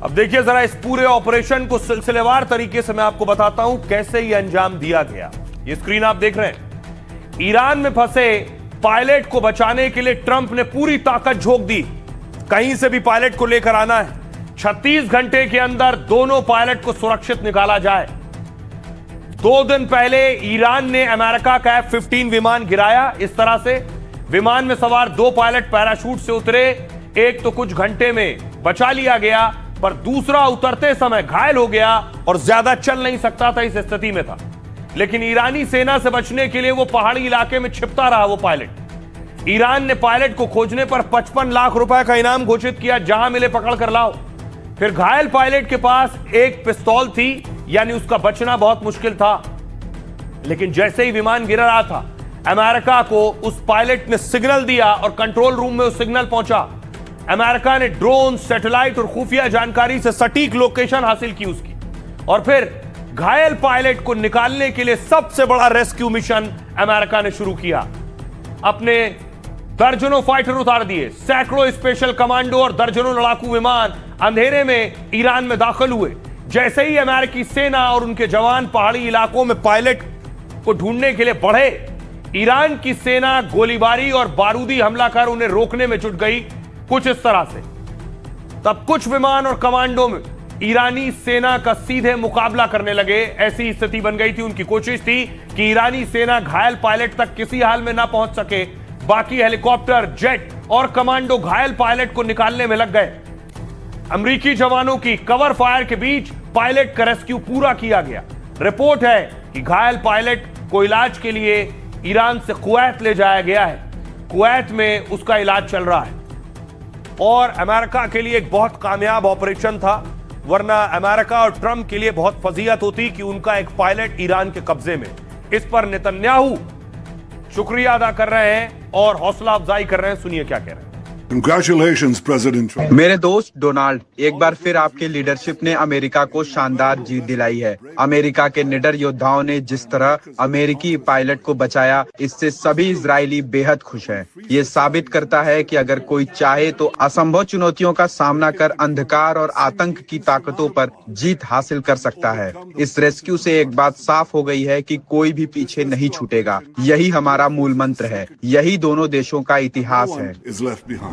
अब देखिए जरा इस पूरे ऑपरेशन को सिलसिलेवार तरीके से मैं आपको बताता हूं कैसे ये अंजाम दिया गया। ये स्क्रीन आप देख रहे हैं। ईरान में फंसे पायलट को बचाने के लिए ट्रंप ने पूरी ताकत झोंक दी। कहीं से भी पायलट को लेकर आना है। 36 घंटे के अंदर दोनों पायलट को सुरक्षित निकाला जाए। 2 दिन पहले ईरान ने अमेरिका का F-15 विमान गिराया। इस तरह से विमान में सवार 2 पायलट पैराशूट से उतरे। एक तो कुछ घंटे में बचा लिया गया, पर दूसरा उतरते समय घायल हो गया और ज्यादा चल नहीं सकता था, इस स्थिति में था। लेकिन ईरानी सेना से बचने के लिए वो पहाड़ी इलाके में छिपता रहा वो पायलट। ईरान ने पायलट को खोजने पर 55 लाख रुपए का इनाम घोषित किया, जहां मिले पकड़ कर लाओ। फिर घायल पायलट के पास एक पिस्तौल थी, यानी उसका बचना बहुत मुश्किल था। लेकिन जैसे ही विमान गिर रहा था, अमेरिका को उस पायलट ने सिग्नल दिया और कंट्रोल रूम में वो सिग्नल पहुंचा। अमेरिका ने ड्रोन, सैटेलाइट और खुफिया जानकारी से सटीक लोकेशन हासिल की उसकी, और फिर घायल पायलट को निकालने के लिए सबसे बड़ा रेस्क्यू मिशन अमेरिका ने शुरू किया। अपने दर्जनों फाइटर उतार दिए, सैकड़ों स्पेशल कमांडो और दर्जनों लड़ाकू विमान अंधेरे में ईरान में दाखिल हुए। जैसे ही अमेरिकी सेना और उनके जवान पहाड़ी इलाकों में पायलट को ढूंढने के लिए बढ़े, ईरान की सेना गोलीबारी और बारूदी हमला कर उन्हें रोकने में जुट गई, कुछ इस तरह से। तब कुछ विमान और कमांडो में ईरानी सेना का सीधे मुकाबला करने लगे। ऐसी स्थिति बन गई थी। उनकी कोशिश थी कि ईरानी सेना घायल पायलट तक किसी हाल में ना पहुंच सके। बाकी हेलीकॉप्टर, जेट और कमांडो घायल पायलट को निकालने में लग गए। अमेरिकी जवानों की कवर फायर के बीच पायलट का रेस्क्यू पूरा किया गया। रिपोर्ट है कि घायल पायलट को इलाज के लिए ईरान से कुवैत ले जाया गया है। कुवैत में उसका इलाज चल रहा है। और अमेरिका के लिए एक बहुत कामयाब ऑपरेशन था, वरना अमेरिका और ट्रंप के लिए बहुत फजीहत होती कि उनका एक पायलट ईरान के कब्जे में। इस पर नेतन्याहू शुक्रिया अदा कर रहे हैं और हौसला अफजाई कर रहे हैं। सुनिए क्या कह रहे हैं। Congratulations, President Trump. मेरे दोस्त डोनाल्ड, एक बार फिर आपके लीडरशिप ने अमेरिका को शानदार जीत दिलाई है। अमेरिका के निडर योद्धाओं ने जिस तरह अमेरिकी पायलट को बचाया, इससे सभी इजरायली बेहद खुश हैं। ये साबित करता है कि अगर कोई चाहे तो असंभव चुनौतियों का सामना कर अंधकार और आतंक की ताकतों पर जीत हासिल कर सकता है। इस रेस्क्यू से एक बात साफ हो गई है कि कोई भी पीछे नहीं छूटेगा। यही हमारा मूल मंत्र है। यही दोनों देशों का इतिहास है। Is left behind.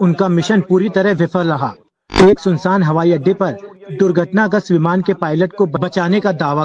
उनका मिशन पूरी तरह विफल रहा। एक सुनसान हवाई अड्डे पर दुर्घटनाग्रस्त विमान के पायलट को बचाने का दावा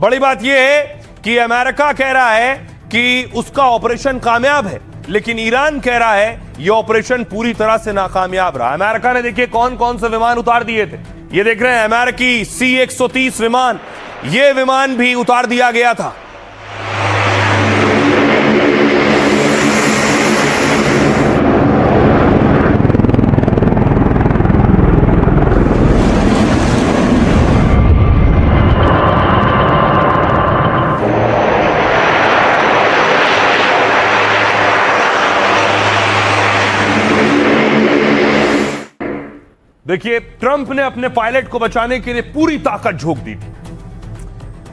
बड़ी बात यह है कि अमेरिका कह रहा है कि उसका ऑपरेशन कामयाब है, लेकिन ईरान कह रहा है यह ऑपरेशन पूरी तरह से नाकामयाब रहा। अमेरिका ने देखिए कौन कौन से विमान उतार दिए थे। ये देख रहे हैं अमेरिकी C-130 विमान, यह विमान भी उतार दिया गया था। देखिए ट्रंप ने अपने पायलट को बचाने के लिए पूरी ताकत झोंक दी थी।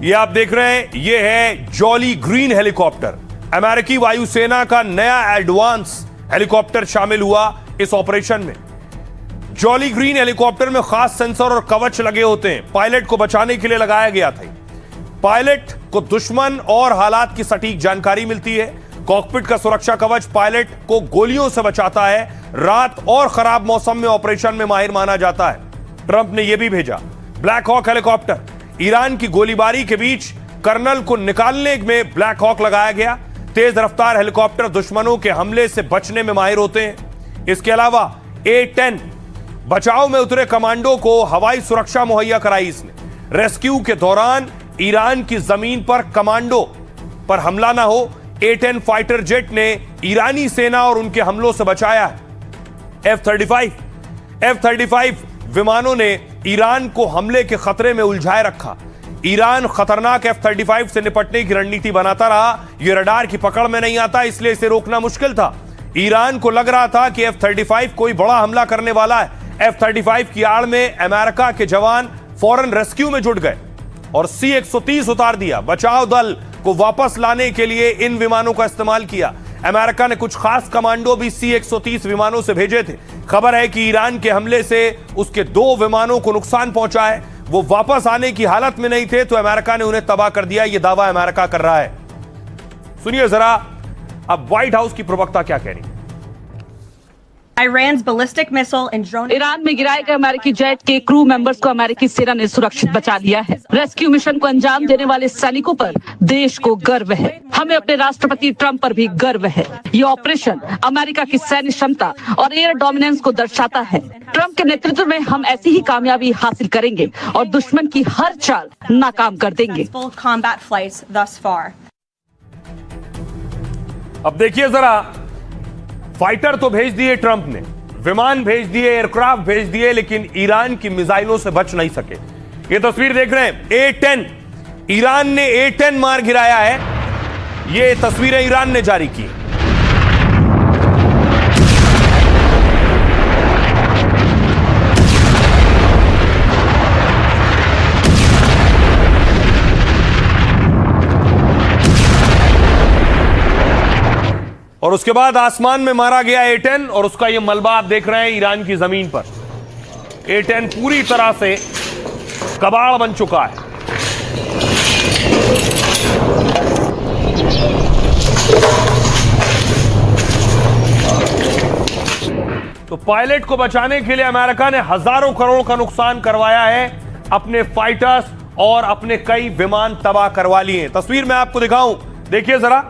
ये आप देख रहे हैं, ये है जॉली ग्रीन हेलीकॉप्टर। अमेरिकी वायुसेना का नया एडवांस हेलीकॉप्टर शामिल हुआ इस ऑपरेशन में। जॉली ग्रीन हेलीकॉप्टर में खास सेंसर और कवच लगे होते हैं। पायलट को बचाने के लिए लगाया गया था। पायलट को दुश्मन और हालात की सटीक जानकारी मिलती है। कॉकपिट का सुरक्षा कवच पायलट को गोलियों से बचाता है। रात और खराब मौसम में ऑपरेशन में माहिर माना जाता है। ट्रंप ने यह भी भेजा ब्लैक हॉक हेलीकॉप्टर। ईरान की गोलीबारी के बीच कर्नल को निकालने में ब्लैक हॉक लगाया गया। तेज रफ्तार हेलीकॉप्टर दुश्मनों के हमले से बचने में माहिर होते हैं। इसके अलावा A-10 बचाव में उतरे कमांडो को हवाई सुरक्षा मुहैया कराई इसने। रेस्क्यू के दौरान ईरान की जमीन पर कमांडो पर हमला ना हो, A-10 फाइटर जेट ने ईरानी सेना और उनके हमलों से बचाया है। F-35 विमानों ने ईरान को हमले के खतरे में उलझाए रखा। ईरान खतरनाक F-35 से निपटने की रणनीति बनाता रहा। यह रडार की पकड़ में नहीं आता, इसलिए इसे रोकना मुश्किल था। ईरान को लग रहा था कि F-35 कोई बड़ा हमला करने वाला है। F-35 की आड़ में अमेरिका के जवान फौरन रेस्क्यू में जुट गए और C-130 उतार दिया। बचाव दल को वापस लाने के लिए इन विमानों का इस्तेमाल किया। अमेरिका ने कुछ खास कमांडो भी C-130 विमानों से भेजे थे। खबर है कि ईरान के हमले से उसके 2 विमानों को नुकसान पहुंचा है। वो वापस आने की हालत में नहीं थे तो अमेरिका ने उन्हें तबाह कर दिया। यह दावा अमेरिका कर रहा है। सुनिए जरा अब व्हाइट हाउस की प्रवक्ता क्या कह रही है। Iran's ballistic missile and drone. Iran में गिराए गए अमेरिकी जेट के क्रू मेंबर्स को अमेरिकी सेना ने सुरक्षित बचा लिया है। रेस्क्यू मिशन को अंजाम देने वाले सैनिकों पर देश को गर्व है। हमें अपने राष्ट्रपति ट्रंप पर भी गर्व है। ये ऑपरेशन अमेरिका की सैन्य क्षमता और एयर डोमिनेंस को दर्शाता है। ट्रंप के नेतृत्व में हम ऐसी ही कामयाबी हासिल करेंगे और दुश्मन की हर चाल नाकाम कर देंगे। Combat flights thus far. अब देखिए जरा, फाइटर तो भेज दिए ट्रंप ने, विमान भेज दिए, एयरक्राफ्ट भेज दिए, लेकिन ईरान की मिसाइलों से बच नहीं सके। ये तस्वीर देख रहे हैं, A-10, ईरान ने A-10 मार गिराया है। ये तस्वीरें ईरान ने जारी की। और उसके बाद आसमान में मारा गया A-10 और उसका ये मलबा आप देख रहे हैं ईरान की जमीन पर। A-10 पूरी तरह से कबाड़ बन चुका है। तो पायलट को बचाने के लिए अमेरिका ने हजारों करोड़ का नुकसान करवाया है। अपने फाइटर्स और अपने कई विमान तबाह करवा लिए। तस्वीर में आपको दिखाऊं, देखिए जरा,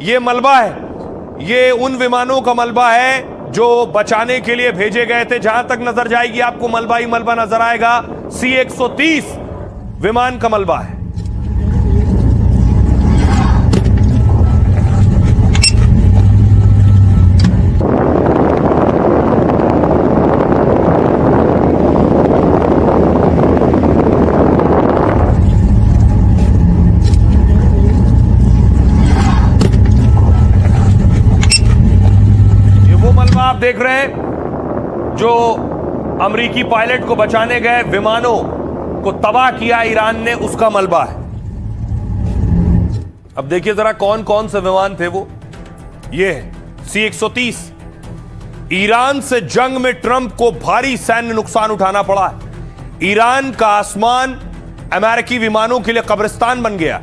ये मलबा है, ये उन विमानों का मलबा है जो बचाने के लिए भेजे गए थे। जहां तक नजर जाएगी आपको मलबा ही मलबा नजर आएगा। C-130 विमान का मलबा है। आप देख रहे हैं जो अमेरिकी पायलट को बचाने गए विमानों को तबाह किया ईरान ने, उसका मलबा है। अब देखिए जरा कौन कौन से विमान थे वो। ये है C-130। ईरान से जंग में ट्रंप को भारी सैन्य नुकसान उठाना पड़ा है। ईरान का आसमान अमेरिकी विमानों के लिए कब्रिस्तान बन गया।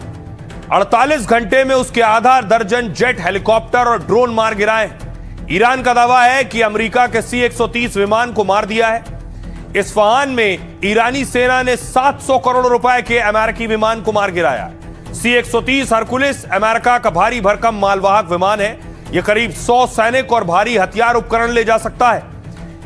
48 घंटे में उसके आधा दर्जन जेट, हेलीकॉप्टर और ड्रोन मार गिराए। ईरान का दावा है कि अमेरिका के C-130 विमान को मार दिया है। इस्फहान में ईरानी सेना ने 700 करोड़ रुपए के अमेरिकी विमान को मार गिराया। C-130 हरकुलिस अमेरिका का भारी भरकम मालवाहक विमान है। यह करीब 100 सैनिक और भारी हथियार उपकरण ले जा सकता है।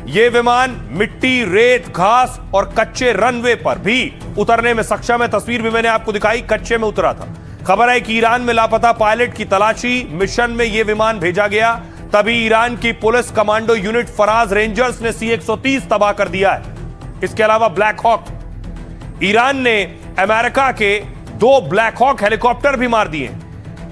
यह विमान मिट्टी, रेत, घास और कच्चे रनवे पर भी उतरने में सक्षम है। तस्वीर भी मैंने आपको दिखाई, कच्चे में उतरा था। खबर है कि ईरान में लापता पायलट की तलाशी मिशन में यह विमान भेजा गया। तभी ईरान की police commando unit Faraj rangers ने C-130 तबाह कर दिया है। इसके अलावा ब्लैक हॉक, ईरान ने अमेरिका के 2 ब्लैक हॉक हेलीकॉप्टर भी मार दिए।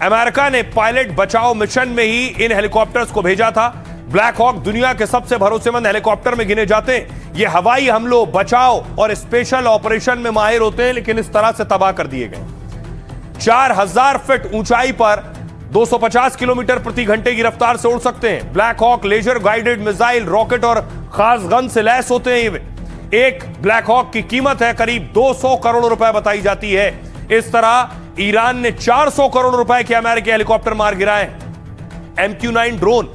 अमेरिका ने पायलट बचाओ मिशन में ही इन हेलीकॉप्टर्स को भेजा था। ब्लैक हॉक दुनिया के सबसे भरोसेमंद हेलीकॉप्टर में गिने जाते हैं। ये हवाई हमलों, बचाव और स्पेशल ऑपरेशन में माहिर होते हैं, लेकिन इस तरह से तबाह कर दिए गए। 4000 फीट ऊंचाई पर 250 किलोमीटर प्रति घंटे की रफ्तार से उड़ सकते हैं। Black hawk laser guided missile, rocket और खास गन से लैस होते हैं। एक ब्लैक हॉक की कीमत है करीब 200 करोड़ रुपए बताई जाती है। इस तरह ईरान ने 400 करोड़ रुपए के अमेरिकी हेलीकॉप्टर मार गिराए। MQ-9 ड्रोन,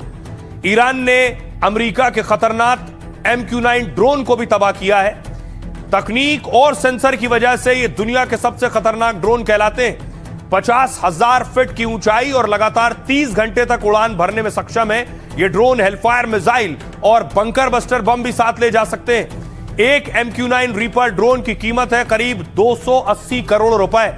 ईरान ने अमेरिका के खतरनाक MQ-9 ड्रोन को भी तबाह किया है। तकनीक और सेंसर की वजह से ये दुनिया के सबसे खतरनाक ड्रोन कहलाते हैं। 50,000 फीट की ऊंचाई और लगातार 30 घंटे तक उड़ान भरने में सक्षम है। ये ड्रोन हेलफायर मिसाइल और बंकर बस्टर बम भी साथ ले जा सकते हैं। एक MQ-9 रीपर ड्रोन की कीमत है करीब 280 करोड़ रुपए।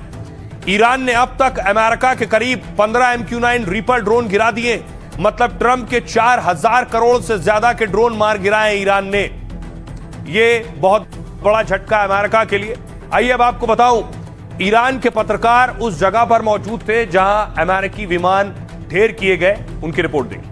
ईरान ने अब तक अमेरिका के करीब 15 MQ-9 रीपर ड्रोन गिरा दिए। मतलब ट्रंप के 4000 करोड़ से ज्यादा के ड्रोन मार गिराए ईरान ने। यह बहुत बड़ा झटका है अमेरिका के लिए। आइए अब आपको बताऊं, ईरान के पत्रकार उस जगह पर मौजूद थे जहां अमेरिकी विमान ढेर किए गए। उनकी रिपोर्ट देखिए।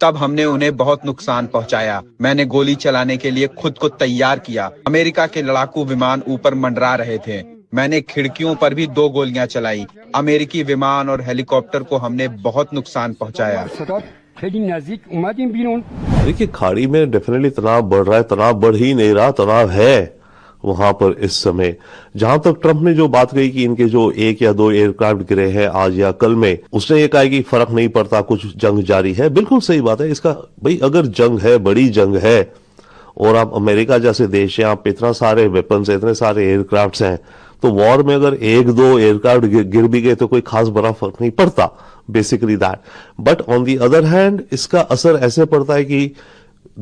तब हमने उन्हें बहुत नुकसान पहुंचाया। मैंने गोली चलाने के लिए खुद को तैयार किया। अमेरिका के लड़ाकू विमान ऊपर मंडरा रहे थे। मैंने खिड़कियों पर भी 2 गोलियां चलाई। अमेरिकी विमान और हेलीकॉप्टर को हमने बहुत नुकसान पहुंचाया। देखिए, खाड़ी में डेफिनेटली तनाव बढ़ रहा है। तनाव बढ़ ही नहीं रहा, तनाव है वहां पर इस समय। जहां तक ट्रंप ने जो बात कही कि इनके जो 1 या 2 एयरक्राफ्ट गिरे हैं आज या कल में, उसने ये कहा कि फर्क नहीं पड़ता, कुछ जंग जारी है। बिल्कुल सही बात है। इसका भाई अगर जंग है, बड़ी जंग है, और आप अमेरिका जैसे देश है, आप इतना सारे वेपन्स, इतने सारे एयरक्राफ्ट हैं, तो वॉर में अगर 1-2 एयरक्राफ्ट गिर भी गए तो कोई खास बड़ा फर्क नहीं पड़ता, basically that. But on the other hand इसका असर ऐसे पड़ता है कि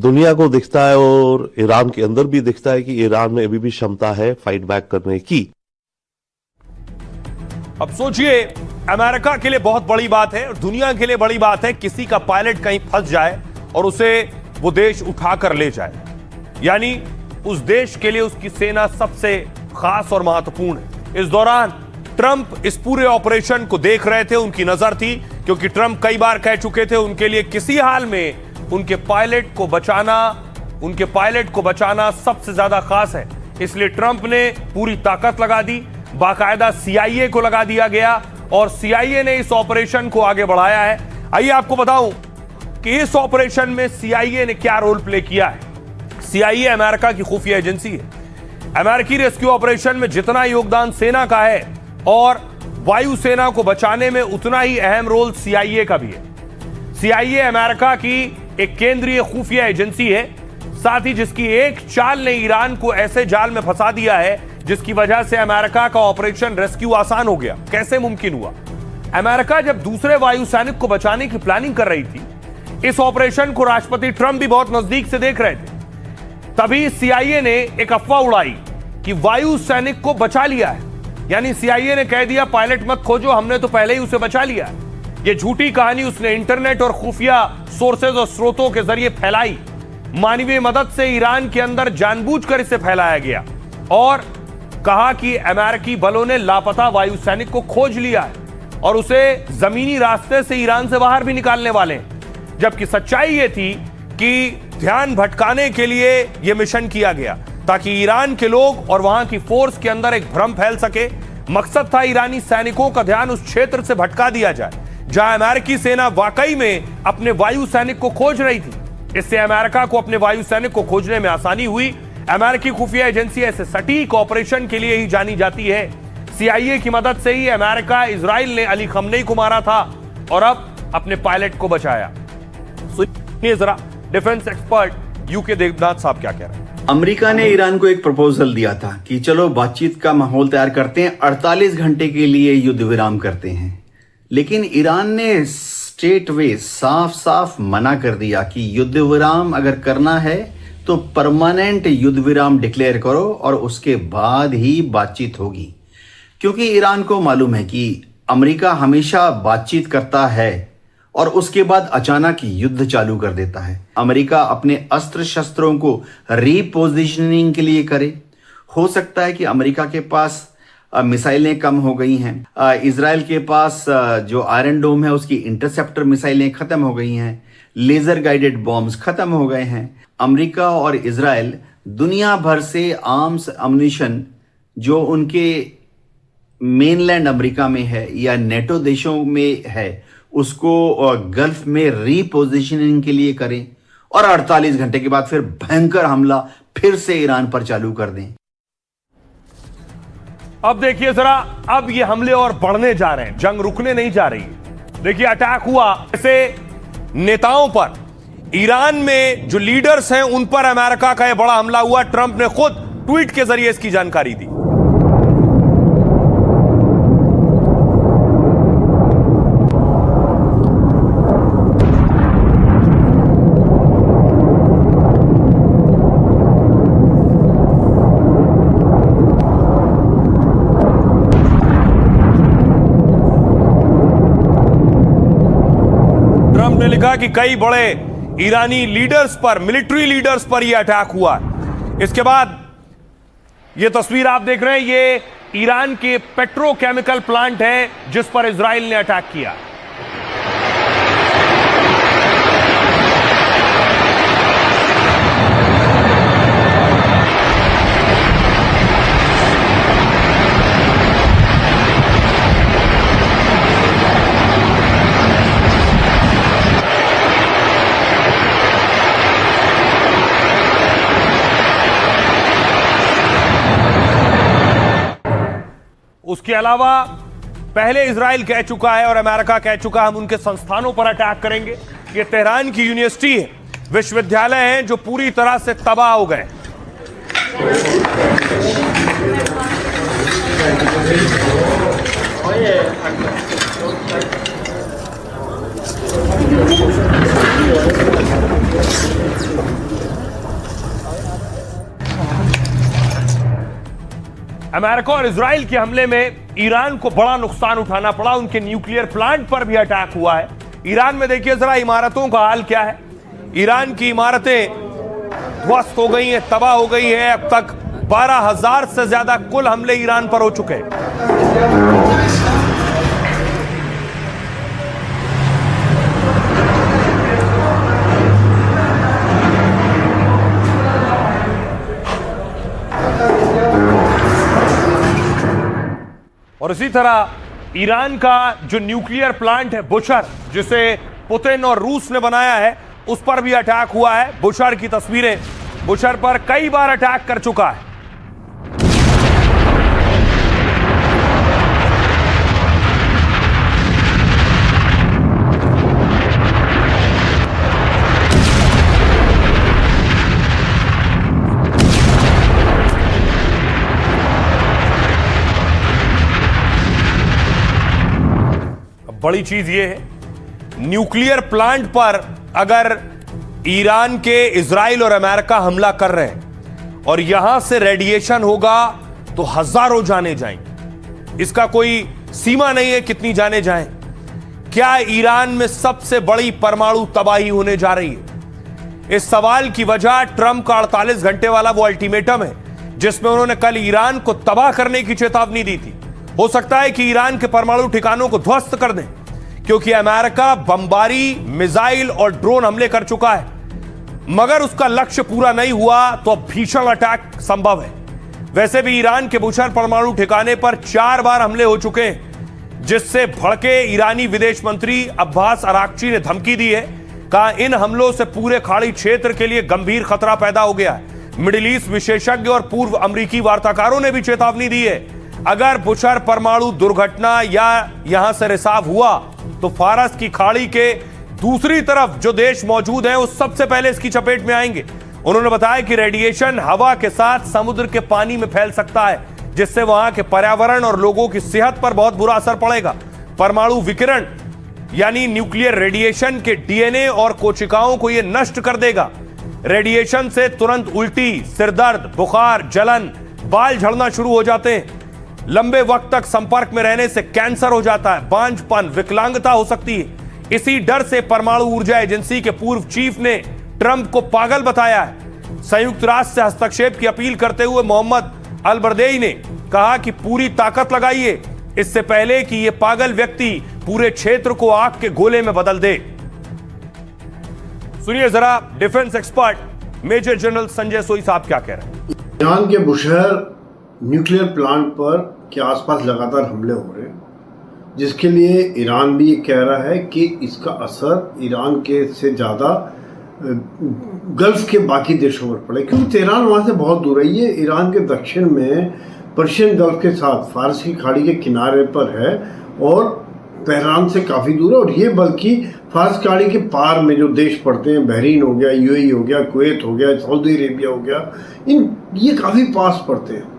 दुनिया को दिखता है और ईरान के अंदर भी दिखता है कि ईरान में अभी भी क्षमता है फाइट बैक करने की। अब सोचिए, अमेरिका के लिए बहुत बड़ी बात है और दुनिया के लिए बड़ी बात है किसी का पायलट कहीं फंस जाए और उसे वो देश उठाकर ले जाए। यानी उस देश के लिए उसकी सेना सबसे खास और महत्वपूर्ण है। इस दौरान ट्रंप इस पूरे ऑपरेशन को देख रहे थे, उनकी नजर थी, क्योंकि ट्रंप कई बार कह चुके थे उनके लिए किसी हाल में उनके पायलट को बचाना सबसे ज्यादा खास है। इसलिए ट्रंप ने पूरी ताकत लगा दी, बाकायदा CIA को लगा दिया गया और CIA ने इस ऑपरेशन को आगे बढ़ाया है। आइए आपको बताऊं कि इस ऑपरेशन में CIA ने क्या रोल प्ले किया है। CIA अमेरिका की खुफिया एजेंसी है। अमेरिकी रेस्क्यू ऑपरेशन में जितना योगदान सेना का है और वायुसेना को बचाने में उतना ही अहम रोल CIA का भी है। CIA अमेरिका की एक केंद्रीय खुफिया एजेंसी है, साथ ही जिसकी एक चाल ने ईरान को ऐसे जाल में फंसा दिया है जिसकी वजह से अमेरिका का ऑपरेशन रेस्क्यू आसान हो गया। कैसे मुमकिन हुआ? अमेरिका जब दूसरे वायु सैनिक को बचाने की प्लानिंग कर रही थी, इस ऑपरेशन को राष्ट्रपति ट्रंप भी बहुत नजदीक से देख रहे थे, तभी CIA ने एक अफवाह उड़ाई कि वायु सैनिक को बचा लिया है। यानी CIA ने कह दिया पायलट मत खोजो, हमने तो पहले ही उसे बचा लिया है। ये झूठी कहानी उसने इंटरनेट और खुफिया सोर्सेज और स्रोतों के जरिए फैलाई। मानवीय मदद से ईरान के अंदर जानबूझकर इसे फैलाया गया और कहा कि अमेरिकी बलों ने लापता वायु सैनिक को खोज लिया है और उसे जमीनी रास्ते से ईरान से बाहर भी निकालने वाले हैं। जबकि सच्चाई ये थी कि ध्यान भटकाने के लिए यह मिशन किया गया ताकि ईरान के लोग और वहां की फोर्स के अंदर एक भ्रम फैल सके। मकसद था ईरानी सैनिकों का ध्यान उस क्षेत्र से भटका दिया जाए जहां अमेरिकी सेना वाकई में अपने वायु सैनिक को खोज रही थी। इससे अमेरिका को अपने वायु सैनिक को खोजने में आसानी हुई। अमेरिकी खुफिया एजेंसी ऐसे सटीक ऑपरेशन के लिए ही जानी जाती है। CIA की मदद से ही अमेरिका इजराइल ने अली खमनेई को मारा था और अब अपने पायलट को बचाया। सुनिए जरा डिफेंस एक्सपर्ट यूके देवनाथ साहब क्या कह रहे हैं। अमेरिका ने ईरान को एक प्रपोजल दिया था कि चलो बातचीत का माहौल तैयार करते हैं, 48 घंटे के लिए युद्ध विराम करते हैं। लेकिन ईरान ने स्ट्रेट वे साफ मना कर दिया कि युद्ध विराम अगर करना है तो परमानेंट युद्ध विराम डिक्लेयर करो और उसके बाद ही बातचीत होगी। क्योंकि ईरान को मालूम है कि अमेरिका हमेशा बातचीत करता है और उसके बाद अचानक युद्ध चालू कर देता है। अमेरिका अपने अस्त्र शस्त्रों को रीपोजिशनिंग के लिए करे। हो सकता है कि अमेरिका के पास मिसाइलें कम हो गई हैं, इजराइल के पास जो आयरन डोम है उसकी इंटरसेप्टर मिसाइलें खत्म हो गई हैं, लेजर गाइडेड बॉम्ब्स खत्म हो गए हैं। अमेरिका और इजराइल दुनिया भर से आर्म्स अम्यूनिशन जो उनके मेनलैंड अमेरिका में है या नेटो देशों में है उसको गल्फ में रीपोजिशनिंग के लिए करें और 48 घंटे के बाद फिर भयंकर हमला फिर से ईरान पर चालू कर दें। अब देखिए जरा, अब ये हमले और बढ़ने जा रहे हैं, जंग रुकने नहीं जा रही है। देखिए अटैक हुआ ऐसे नेताओं पर, ईरान में जो लीडर्स हैं उन पर अमेरिका का यह बड़ा हमला हुआ। ट्रंप ने खुद ट्वीट के जरिए इसकी जानकारी दी। कि कई बड़े ईरानी लीडर्स पर, मिलिट्री लीडर्स पर यह अटैक हुआ। इसके बाद यह तस्वीर आप देख रहे हैं, ये ईरान के पेट्रोकेमिकल प्लांट है जिस पर इजराइल ने अटैक किया। उसके अलावा पहले इजराइल कह चुका है और अमेरिका कह चुका है हम उनके संस्थानों पर अटैक करेंगे। ये तेहरान की यूनिवर्सिटी है, विश्वविद्यालय हैं जो पूरी तरह से तबाह हो गए। अमेरिका और इजराइल के हमले में ईरान को बड़ा नुकसान उठाना पड़ा। उनके न्यूक्लियर प्लांट पर भी अटैक हुआ है। ईरान में देखिए जरा इमारतों का हाल क्या है। ईरान की इमारतें ध्वस्त हो गई हैं, तबाह हो गई हैं। अब तक 12,000 से ज्यादा कुल हमले ईरान पर हो चुके हैं। और इसी तरह ईरान का जो न्यूक्लियर प्लांट है बुशर, जिसे पुतिन और रूस ने बनाया है, उस पर भी अटैक हुआ है। बुशर की तस्वीरें, बुशर पर कई बार अटैक कर चुका है। बड़ी चीज यह है, न्यूक्लियर प्लांट पर अगर ईरान के इजराइल और अमेरिका हमला कर रहे हैं और यहां से रेडिएशन होगा तो हजारों जाने जाएंगे। इसका कोई सीमा नहीं है कितनी जाने जाएं। क्या ईरान में सबसे बड़ी परमाणु तबाही होने जा रही है? इस सवाल की वजह ट्रंप का 48 घंटे वाला वो अल्टीमेटम है जिसमें उन्होंने कल ईरान को तबाह करने की चेतावनी दी थी। हो सकता है कि ईरान के परमाणु ठिकानों को ध्वस्त कर दें, क्योंकि अमेरिका बमबारी, मिसाइल और ड्रोन हमले कर चुका है। मगर उसका लक्ष्य पूरा नहीं हुआ तो अब भीषण अटैक संभव है। वैसे भी ईरान के बुशर परमाणु ठिकाने पर 4 बार हमले हो चुके हैं, जिससे भड़के ईरानी विदेश मंत्री अब्बास अराक्ची ने धमकी दी है। कहा इन हमलों से पूरे खाड़ी क्षेत्र के लिए गंभीर खतरा पैदा हो गया है। मिडिल ईस्ट विशेषज्ञ और पूर्व अमेरिकी वार्ताकारों ने भी चेतावनी दी है, अगर बुशर परमाणु दुर्घटना या यहां से रिसाव हुआ तो फारस की खाड़ी के दूसरी तरफ जो देश मौजूद हैं वो सबसे पहले इसकी चपेट में आएंगे। उन्होंने बताया कि रेडिएशन हवा के साथ समुद्र के पानी में फैल सकता है, जिससे वहां के पर्यावरण और लोगों की सेहत पर बहुत बुरा असर पड़ेगा। परमाणु विकिरण यानी न्यूक्लियर रेडिएशन के डीएनए और कोशिकाओं को यह नष्ट कर देगा। रेडिएशन से तुरंत उल्टी, सिरदर्द, बुखार, जलन, बाल झड़ना शुरू हो जाते हैं। लंबे वक्त तक संपर्क में रहने से कैंसर हो जाता है, बांझपन, विकलांगता हो सकती है। इसी डर से परमाणु ऊर्जा एजेंसी के पूर्व चीफ ने ट्रंप को पागल बताया है। संयुक्त राष्ट्र से हस्तक्षेप की अपील करते हुए मोहम्मद अल बरदेई ने कहा कि पूरी ताकत लगाइए, इससे पहले कि यह पागल व्यक्ति पूरे क्षेत्र को आग के गोले में बदल दे। सुनिए जरा defence expert major general Sanjay Soi साहब क्या कह रहे हैं। ईरान के बुशहर न्यूक्लियर प्लांट पर के आसपास लगातार हमले हो रहे हैं, जिसके लिए ईरान भी ये कह रहा है कि इसका असर ईरान के से ज़्यादा गल्फ के बाकी देशों पर पड़े, क्योंकि तेहरान वहाँ से बहुत दूर है। ये ईरान के दक्षिण में पर्शियन गल्फ के साथ फारस की खाड़ी के किनारे पर है और तेहरान से काफ़ी दूर है। और ये बल्कि फारस खाड़ी के पार में जो देश पड़ते हैं, बहरीन हो गया, यूएई हो गया, कुवैत हो गया, सऊदी अरेबिया हो गया, ये काफ़ी पास पड़ते हैं।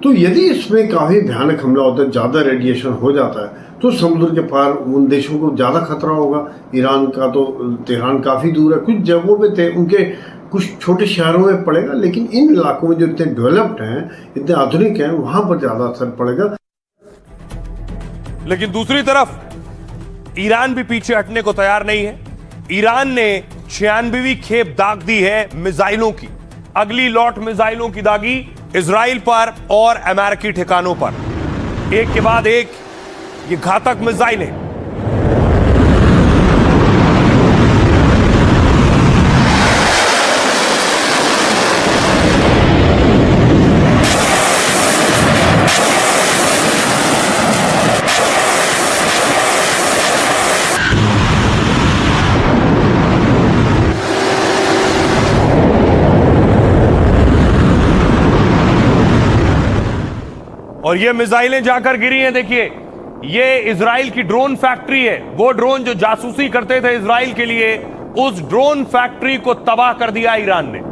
तो यदि इसमें काफ़ी भयानक हमला होता है, ज़्यादा रेडिएशन हो जाता है, तो समुद्र के पार उन देशों को ज़्यादा खतरा होगा। ईरान का तो तेहरान काफ़ी दूर है, कुछ जगहों पे उनके कुछ छोटे शहरों में पड़ेगा, लेकिन इन इलाकों में जो इतने डेवलप्ड हैं, इतने आधुनिक हैं, वहाँ पर ज़्यादा असर पड़ेगा। लेकिन दूसरी तरफ ईरान भी पीछे हटने को तैयार नहीं है। ईरान ने 96वीं खेप दाग दी है मिसाइलों की। अगली लॉट मिसाइलों की दागी इजराइल पर और अमेरिकी ठिकानों पर, एक के बाद एक ये घातक मिसाइलें। और ये मिसाइलें जाकर गिरी हैं। देखिए, ये इजराइल की ड्रोन फैक्ट्री है। वो ड्रोन जो जासूसी करते थे इजराइल के लिए, उस ड्रोन फैक्ट्री को तबाह कर दिया ईरान ने।